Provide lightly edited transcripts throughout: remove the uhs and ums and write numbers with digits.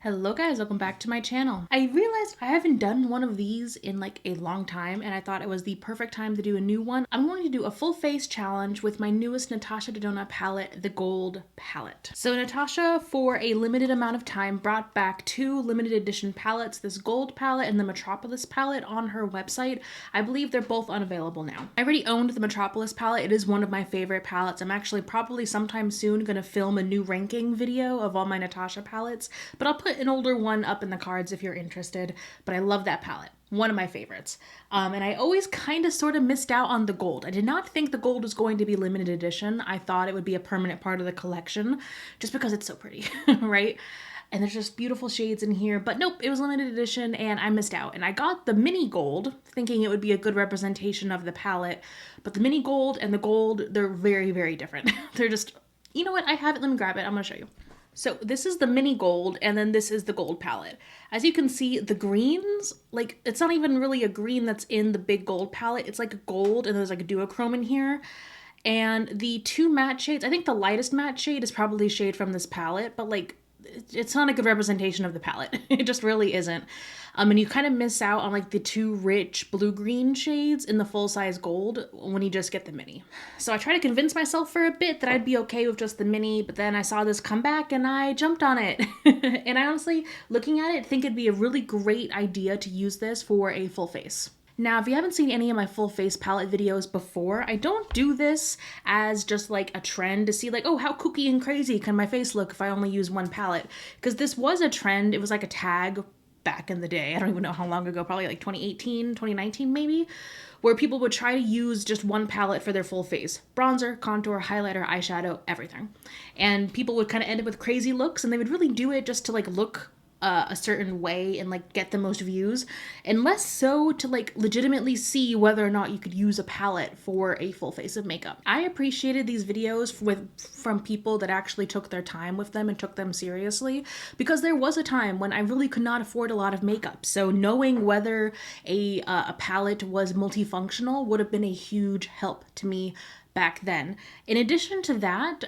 Hello guys, welcome back to my channel. I realized I haven't done one of these in like a long time and I thought it was the perfect time to do a new one. I'm going to do a full face challenge with my newest Natasha Denona palette, the Gold palette. So Natasha, for a limited amount of time, brought back two limited edition palettes, this Gold palette and the Metropolis palette on her website. I believe they're both unavailable now. I already owned the Metropolis palette. It is one of my favorite palettes. I'm actually probably sometime soon going to film a new ranking video of all my Natasha palettes, but I'll put an older one up in the cards if you're interested. But I love that palette. One of my favorites. And I always kind of sort of missed out on the Gold. I did not think the Gold was going to be limited edition. I thought it would be a permanent part of the collection just because it's so pretty, right? And there's just beautiful shades in here, but nope, it was limited edition and I missed out. And I got the mini Gold thinking it would be a good representation of the palette, but the mini Gold and the Gold, they're very, very different. They're just, you know what? I have it. Let me grab it. I'm gonna show you. So this is the mini Gold and then this is the Gold palette. As you can see, the greens, like it's not even really a green that's in the big Gold palette. It's like a gold and there's like a duochrome in here. And the two matte shades, I think the lightest matte shade is probably a shade from this palette, but like it's not a good representation of the palette. It just really isn't. And you kind of miss out on like the two rich blue-green shades in the full-size Gold when you just get the mini. So I tried to convince myself for a bit that I'd be okay with just the mini, but then I saw this come back and I jumped on it. And I honestly, looking at it, think it'd be a really great idea to use this for a full face. Now, if you haven't seen any of my full face palette videos before, I don't do this as just like a trend to see like, oh, how kooky and crazy can my face look if I only use one palette? Because this was a trend. It was like a tag back in the day. I don't even know how long ago, probably like 2018, 2019 maybe, where people would try to use just one palette for their full face. Bronzer, contour, highlighter, eyeshadow, everything. And people would kind of end up with crazy looks and they would really do it just to like look a certain way and like get the most views, and less so to like legitimately see whether or not you could use a palette for a full face of makeup. I appreciated these videos from people that actually took their time with them and took them seriously, because there was a time when I really could not afford a lot of makeup. So knowing whether a palette was multifunctional would have been a huge help to me back then. In addition to that,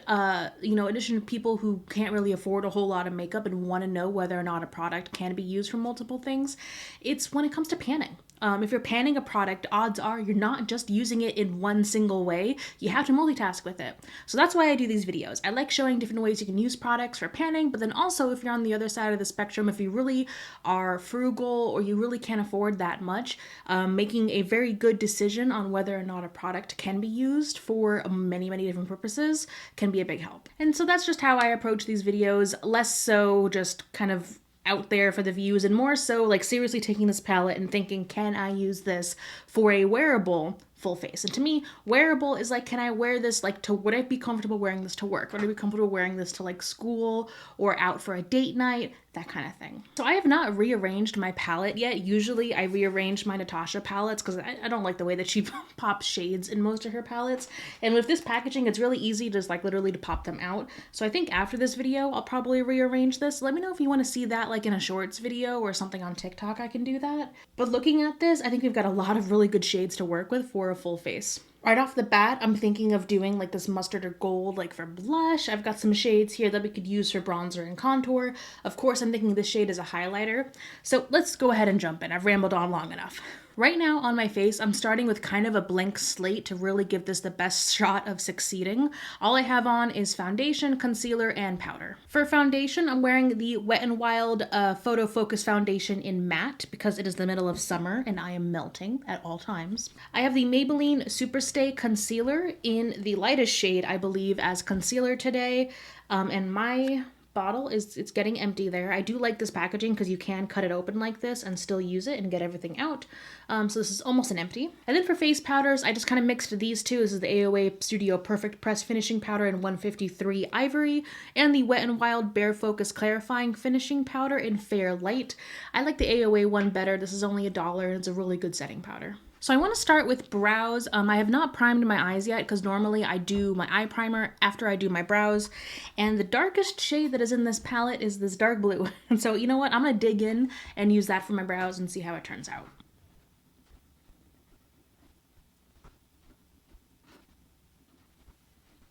in addition to people who can't really afford a whole lot of makeup and want to know whether or not a product can be used for multiple things, it's when it comes to panning. If you're panning a product, odds are you're not just using it in one single way. You have to multitask with it. So that's why I do these videos. I like showing different ways you can use products for panning, but then also if you're on the other side of the spectrum, if you really are frugal or you really can't afford that much, making a very good decision on whether or not a product can be used for many, many different purposes can be a big help. And so that's just how I approach these videos, less so just kind of out there for the views and more so like seriously taking this palette and thinking, can I use this for a wearable full face? And to me, wearable is like, can I wear this like to, would I be comfortable wearing this to work? Would I be comfortable wearing this to like school or out for a date night? That kind of thing. So I have not rearranged my palette yet. Usually I rearrange my Natasha palettes because I don't like the way that she pops shades in most of her palettes. And with this packaging, it's really easy just like literally to pop them out. So I think after this video, I'll probably rearrange this. Let me know if you want to see that like in a shorts video or something on TikTok, I can do that. But looking at this, I think we've got a lot of really good shades to work with for a full face. Right off the bat, I'm thinking of doing like this mustard or gold like for blush. I've got some shades here that we could use for bronzer and contour. Of course, I'm thinking this shade is a highlighter. So let's go ahead and jump in. I've rambled on long enough. Right now on my face, I'm starting with kind of a blank slate to really give this the best shot of succeeding. All I have on is foundation, concealer, and powder. For foundation, I'm wearing the Wet n Wild Photo Focus Foundation in matte because it is the middle of summer and I am melting at all times. I have the Maybelline Superstay Concealer in the lightest shade, I believe, as concealer today. And my bottle it's getting empty there. I do like this packaging because you can cut it open like this and still use it and get everything out. So this is almost an empty. And then for face powders, I just kind of mixed these two. This is the AOA Studio Perfect Press Finishing Powder in 153 Ivory and the Wet n Wild Bare Focus Clarifying Finishing Powder in Fair Light. I like the AOA one better. This is only $1 and it's a really good setting powder. So I want to start with brows. I have not primed my eyes yet because normally I do my eye primer after I do my brows. And the darkest shade that is in this palette is this dark blue. And so you know what? I'm going to dig in and use that for my brows and see how it turns out.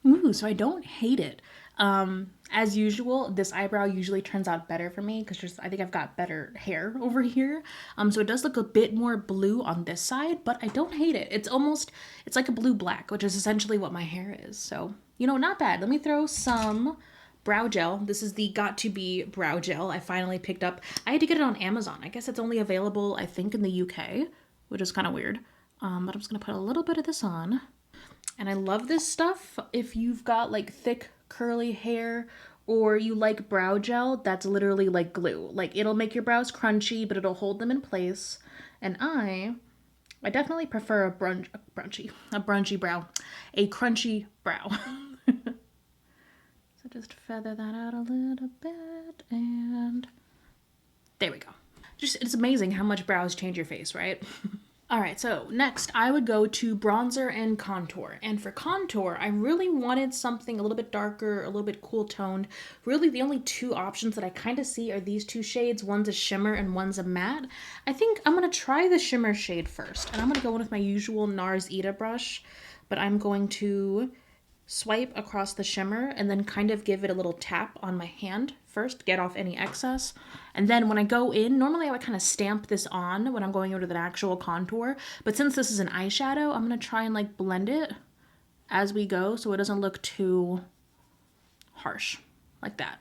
Ooh, so I don't hate it. As usual, this eyebrow usually turns out better for me because I think I've got better hair over here. So it does look a bit more blue on this side, but I don't hate it. It's like a blue-black, which is essentially what my hair is. So, you know, not bad. Let me throw some brow gel. This is the Got To Be brow gel I finally picked up. I had to get it on Amazon. I guess it's only available, I think, in the UK, which is kind of weird. But I'm just gonna put a little bit of this on. And I love this stuff. If you've got like thick curly hair or you like brow gel, that's literally like glue. Like it'll make your brows crunchy, but it'll hold them in place. And I definitely prefer a crunchy brow. So just feather that out a little bit and there we go. It's amazing how much brows change your face, right? All right, so next I would go to bronzer and contour. And for contour, I really wanted something a little bit darker, a little bit cool toned. Really the only two options that I kind of see are these two shades. One's a shimmer and one's a matte. I think I'm gonna try the shimmer shade first. And I'm gonna go in with my usual NARS Ita brush, but I'm going to swipe across the shimmer and then kind of give it a little tap on my hand first, get off any excess. And then when I go in, normally I would kind of stamp this on when I'm going over to the actual contour. But since this is an eyeshadow, I'm going to try and like blend it as we go so it doesn't look too harsh, like that.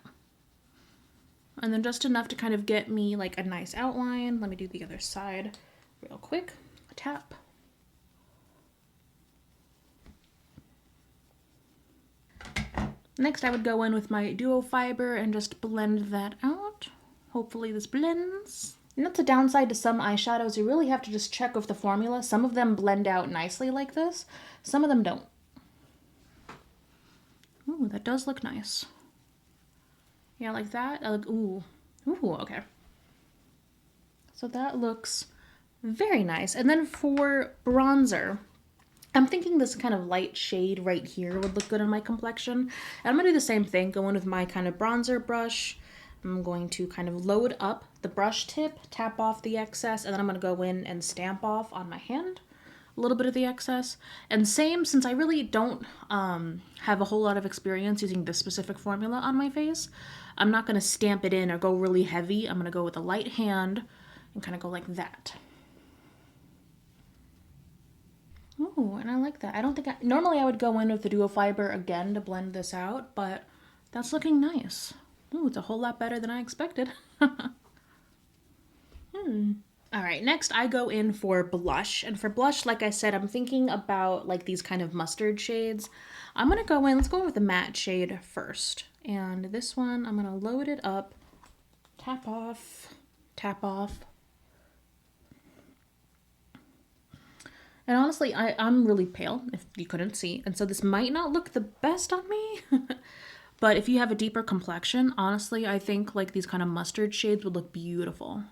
And then just enough to kind of get me like a nice outline. Let me do the other side real quick. Tap. Next, I would go in with my duo fiber and just blend that out. Hopefully this blends. And that's a downside to some eyeshadows. You really have to just check with the formula. Some of them blend out nicely like this. Some of them don't. Ooh, that does look nice. Yeah, like that. Ooh, okay. So that looks very nice. And then for bronzer, I'm thinking this kind of light shade right here would look good on my complexion. And I'm gonna do the same thing, go in with my kind of bronzer brush. I'm going to kind of load up the brush tip, tap off the excess, and then I'm gonna go in and stamp off on my hand a little bit of the excess. And same, since I really don't have a whole lot of experience using this specific formula on my face, I'm not gonna stamp it in or go really heavy. I'm gonna go with a light hand and kind of go like that. Ooh, and I like that. I don't think normally I would go in with the duo fiber again to blend this out, but that's looking nice. Ooh, it's a whole lot better than I expected. All right, next I go in for blush. And for blush, like I said, I'm thinking about like these kind of mustard shades. I'm gonna go in, let's go in with the matte shade first. And this one, I'm gonna load it up, tap off, tap off. And honestly, I'm really pale, if you couldn't see. And so this might not look the best on me. But if you have a deeper complexion, honestly, I think like these kind of mustard shades would look beautiful.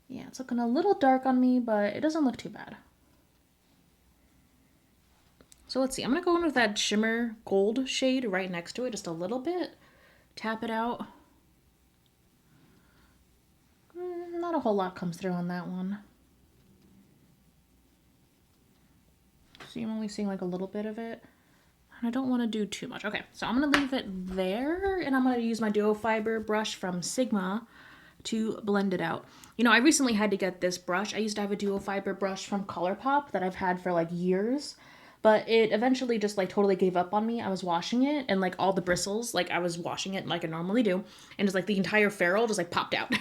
Yeah, it's looking a little dark on me, but it doesn't look too bad. So let's see. I'm going to go in with that shimmer gold shade right next to it, just a little bit. Tap it out. Not a whole lot comes through on that one. So I'm only seeing like a little bit of it. And I don't want to do too much. Okay, so I'm going to leave it there, and I'm going to use my duo fiber brush from Sigma to blend it out. You know, I recently had to get this brush. I used to have a duo fiber brush from ColourPop that I've had for like years, but it eventually just like totally gave up on me. I was washing it and like all the bristles, like I was washing it like I normally do, and just like the entire ferrule just like popped out.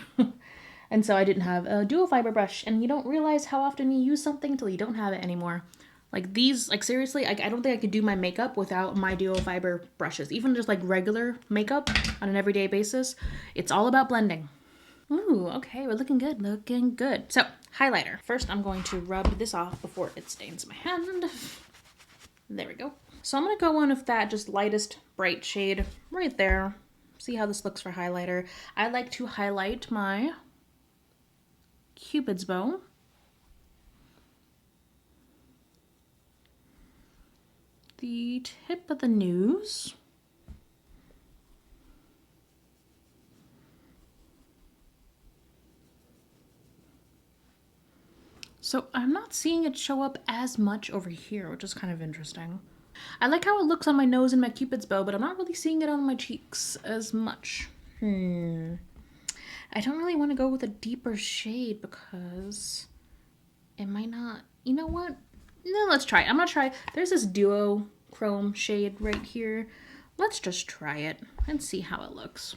And so I didn't have a duo fiber brush, and you don't realize how often you use something until you don't have it anymore. Like these, like seriously, I don't think I could do my makeup without my duo fiber brushes. Even just like regular makeup on an everyday basis, it's all about blending. Ooh, okay, we're looking good, looking good. So, highlighter. First, I'm going to rub this off before it stains my hand. There we go. So I'm gonna go in with that just lightest bright shade right there. See how this looks for highlighter. I like to highlight my Cupid's bow. The tip of the nose. So I'm not seeing it show up as much over here, which is kind of interesting. I like how it looks on my nose and my cupid's bow, but I'm not really seeing it on my cheeks as much. I don't really want to go with a deeper shade because it might not, you know what? No, let's try it. I'm gonna try, there's this duochrome shade right here. Let's just try it and see how it looks.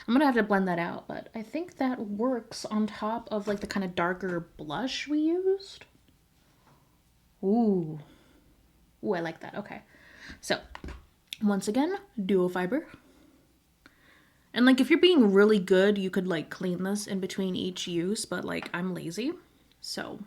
I'm gonna have to blend that out, but I think that works on top of like the kind of darker blush we used. Ooh. Ooh, I like that. Okay. So, once again, duo fiber. And like if you're being really good, you could like clean this in between each use, but like I'm lazy. So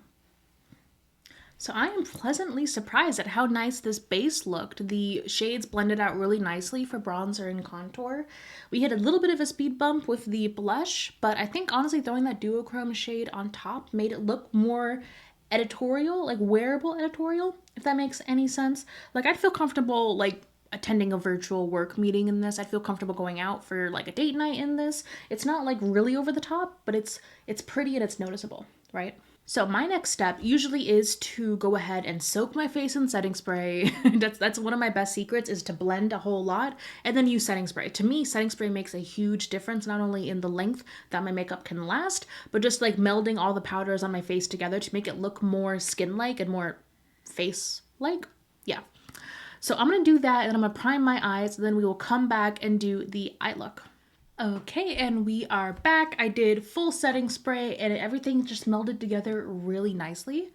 I am pleasantly surprised at how nice this base looked. The shades blended out really nicely for bronzer and contour. We had a little bit of a speed bump with the blush, but I think honestly throwing that duochrome shade on top made it look more editorial, like wearable editorial, if that makes any sense. Like I'd feel comfortable like attending a virtual work meeting in this. I'd feel comfortable going out for like a date night in this. It's not like really over the top, but it's pretty and it's noticeable, right? So my next step usually is to go ahead and soak my face in setting spray. That's one of my best secrets, is to blend a whole lot and then use setting spray. To me, setting spray makes a huge difference, not only in the length that my makeup can last, but just like melding all the powders on my face together to make it look more skin-like and more face-like. Yeah. So I'm going to do that and I'm going to prime my eyes, and then we will come back and do the eye look. Okay, and we are back. I did full setting spray and everything just melded together really nicely.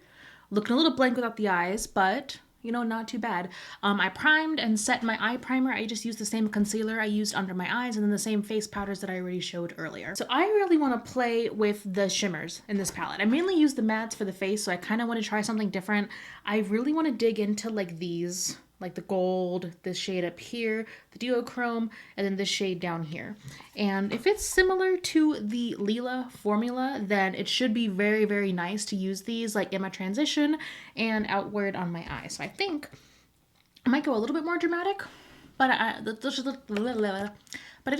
Looking a little blank without the eyes, but you know, not too bad. I primed and set my eye primer. I just used the same concealer I used under my eyes and then the same face powders that I already showed earlier. So I really want to play with the shimmers in this palette. I mainly use the mattes for the face, so I kind of want to try something different. I really want to dig into like these, like the gold, this shade up here, the duochrome, and then this shade down here. And if it's similar to the Lila formula, then it should be very, very nice to use these like in my transition and outward on my eye. So I think I might go a little bit more dramatic, but I just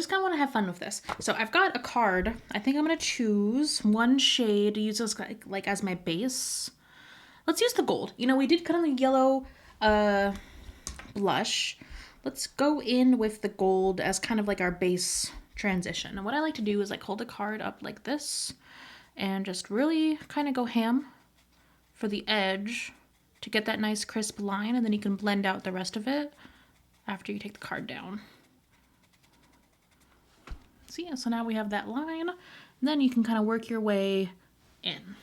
kind of want to have fun with this. So I've got a card. I think I'm going to choose one shade to use as like as my base. Let's use the gold. You know, we did kind of the yellow blush. Let's go in with the gold as kind of like our base transition. And what I like to do is like hold the card up like this and just really kind of go ham for the edge to get that nice crisp line, and then you can blend out the rest of it after you take the card down. See, so now we have that line, and then you can kind of work your way in.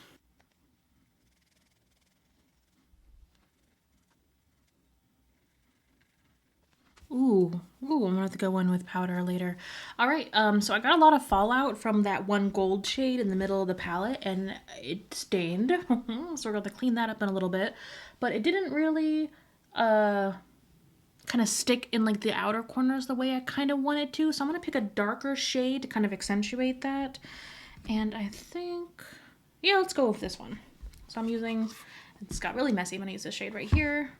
Ooh, I'm gonna have to go in with powder later. All right, so I got a lot of fallout from that one gold shade in the middle of the palette, and it stained. So we're gonna clean that up in a little bit, but it didn't really kind of stick in like the outer corners the way I kind of wanted to. So I'm gonna pick a darker shade to kind of accentuate that. And I think, yeah, let's go with this one. So I'm using, it's got really messy. I'm gonna use this shade right here.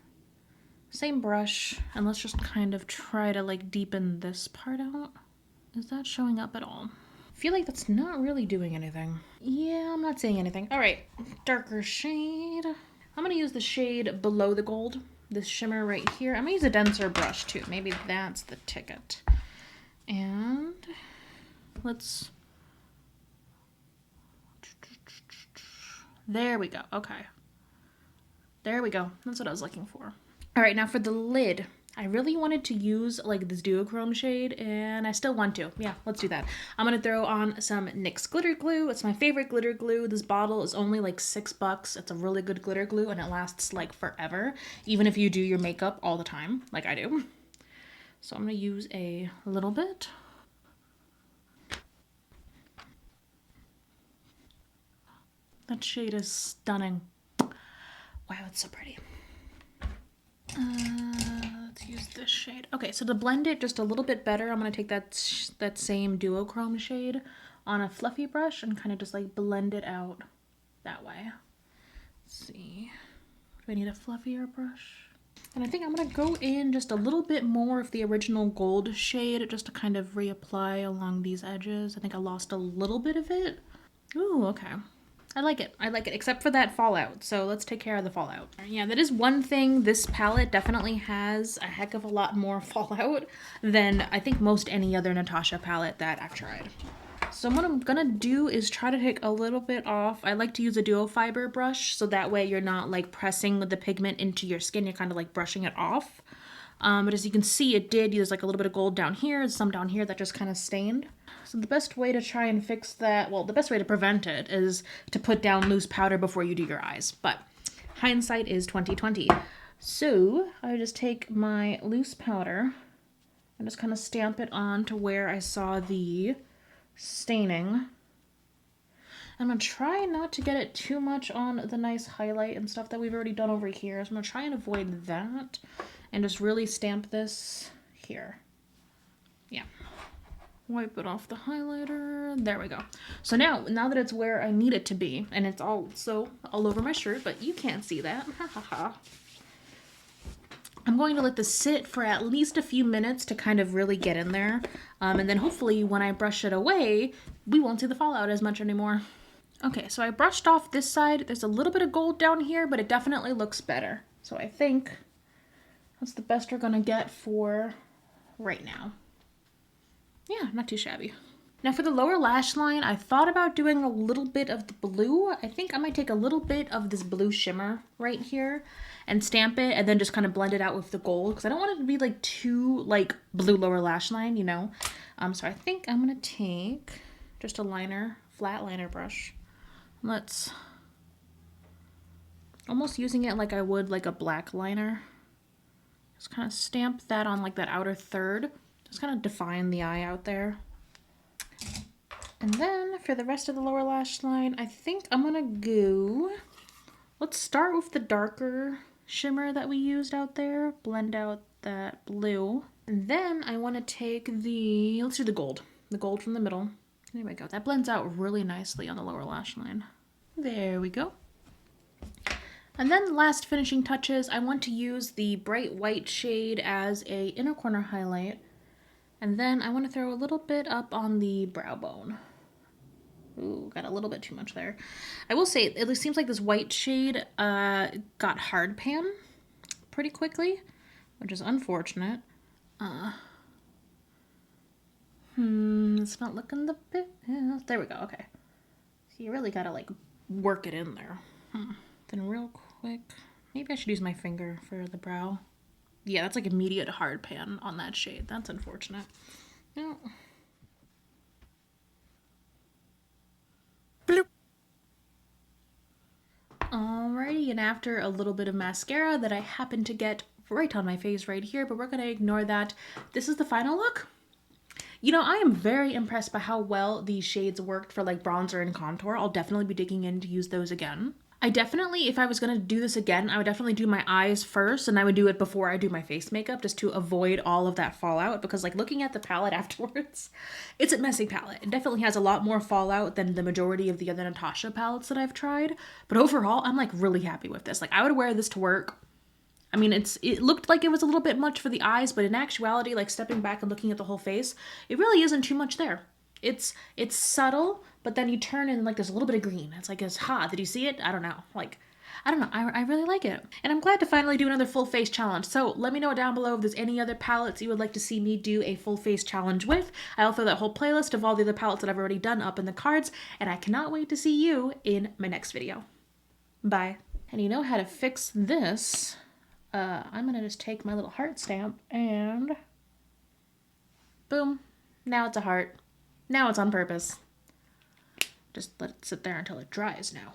Same brush, and let's just kind of try to like deepen this part out. Is that showing up at all? I feel like that's not really doing anything. Yeah, I'm not saying anything. All right, darker shade. I'm gonna use the shade below the gold, this shimmer right here. I'm gonna use a denser brush too. Maybe that's the ticket. And let's, there we go. Okay. There we go. That's what I was looking for. All right, now for the lid, I really wanted to use like this duochrome shade, and I still want to. Yeah, let's do that. I'm gonna throw on some NYX glitter glue. It's my favorite glitter glue. This bottle is only like $6. It's a really good glitter glue, and it lasts like forever, even if you do your makeup all the time, like I do. So I'm gonna use a little bit. That shade is stunning. Wow, it's so pretty. Let's use this shade. Okay, so to blend it just a little bit better, I'm going to take that same duochrome shade on a fluffy brush and kind of just like blend it out that way. Let's see. Do I need a fluffier brush? And I think I'm going to go in just a little bit more of the original gold shade just to kind of reapply along these edges. I think I lost a little bit of it. Ooh, okay. I like it. I like it, except for that fallout. So let's take care of the fallout. Yeah, that is one thing. This palette definitely has a heck of a lot more fallout than I think most any other Natasha palette that I've tried. So what I'm gonna do is try to take a little bit off. I like to use a duo fiber brush, so that way you're not like pressing the pigment into your skin. You're kind of like brushing it off. But as you can see, it did use like a little bit of gold down here, some down here that just kind of stained. So the best way to try and fix that, well, the best way to prevent it is to put down loose powder before you do your eyes. But hindsight is 2020. So I just take my loose powder and just kind of stamp it on to where I saw the staining. I'm going to try not to get it too much on the nice highlight and stuff that we've already done over here. So I'm going to try and avoid that and just really stamp this here. Yeah. Wipe it off the highlighter. There we go. So now that it's where I need it to be, and it's also all over my shirt, but you can't see that. Ha ha ha. I'm going to let this sit for at least a few minutes to kind of really get in there. And then hopefully when I brush it away, we won't see the fallout as much anymore. Okay, so I brushed off this side. There's a little bit of gold down here, but it definitely looks better. So I think that's the best we're gonna get for right now. Yeah, not too shabby. Now for the lower lash line, I thought about doing a little bit of the blue. I think I might take a little bit of this blue shimmer right here and stamp it and then just kind of blend it out with the gold because I don't want it to be like too like blue lower lash line, you know? So I think I'm gonna take just a liner, flat liner brush. Let's, almost using it like I would like a black liner. Just kind of stamp that on like that outer third. Just kind of define the eye out there. And then for the rest of the lower lash line, I think I'm gonna go, let's start with the darker shimmer that we used out there, blend out that blue. And then I wanna take let's do the gold from the middle. There we go, that blends out really nicely on the lower lash line. There we go. And then last finishing touches, I want to use the bright white shade as a inner corner highlight. And then I want to throw a little bit up on the brow bone. Ooh, got a little bit too much there. I will say, it seems like this white shade got hard pan pretty quickly, which is unfortunate. It's not looking the best. There we go, okay. So you really gotta like work it in there. Then real quick, maybe I should use my finger for the brow. Yeah, that's like immediate hard pan on that shade. That's unfortunate. No. Bloop. Alrighty, and after a little bit of mascara that I happen to get right on my face right here, but we're gonna ignore that. This is the final look. You know, I am very impressed by how well these shades worked for like bronzer and contour. I'll definitely be digging in to use those again. I definitely, if I was going to do this again, I would definitely do my eyes first, and I would do it before I do my face makeup just to avoid all of that fallout, because like looking at the palette afterwards, it's a messy palette. It definitely has a lot more fallout than the majority of the other Natasha palettes that I've tried, but overall, I'm like really happy with this. Like I would wear this to work. I mean, it looked like it was a little bit much for the eyes, but in actuality, like stepping back and looking at the whole face, it really isn't too much there. It's subtle, but then you turn and like there's a little bit of green. It's like, did you see it? I don't know. Like, I don't know. I really like it. And I'm glad to finally do another full face challenge. So let me know down below if there's any other palettes you would like to see me do a full face challenge with. I'll throw that whole playlist of all the other palettes that I've already done up in the cards. And I cannot wait to see you in my next video. Bye. And you know how to fix this. I'm going to just take my little heart stamp and boom. Now it's a heart. Now it's on purpose. Just let it sit there until it dries now.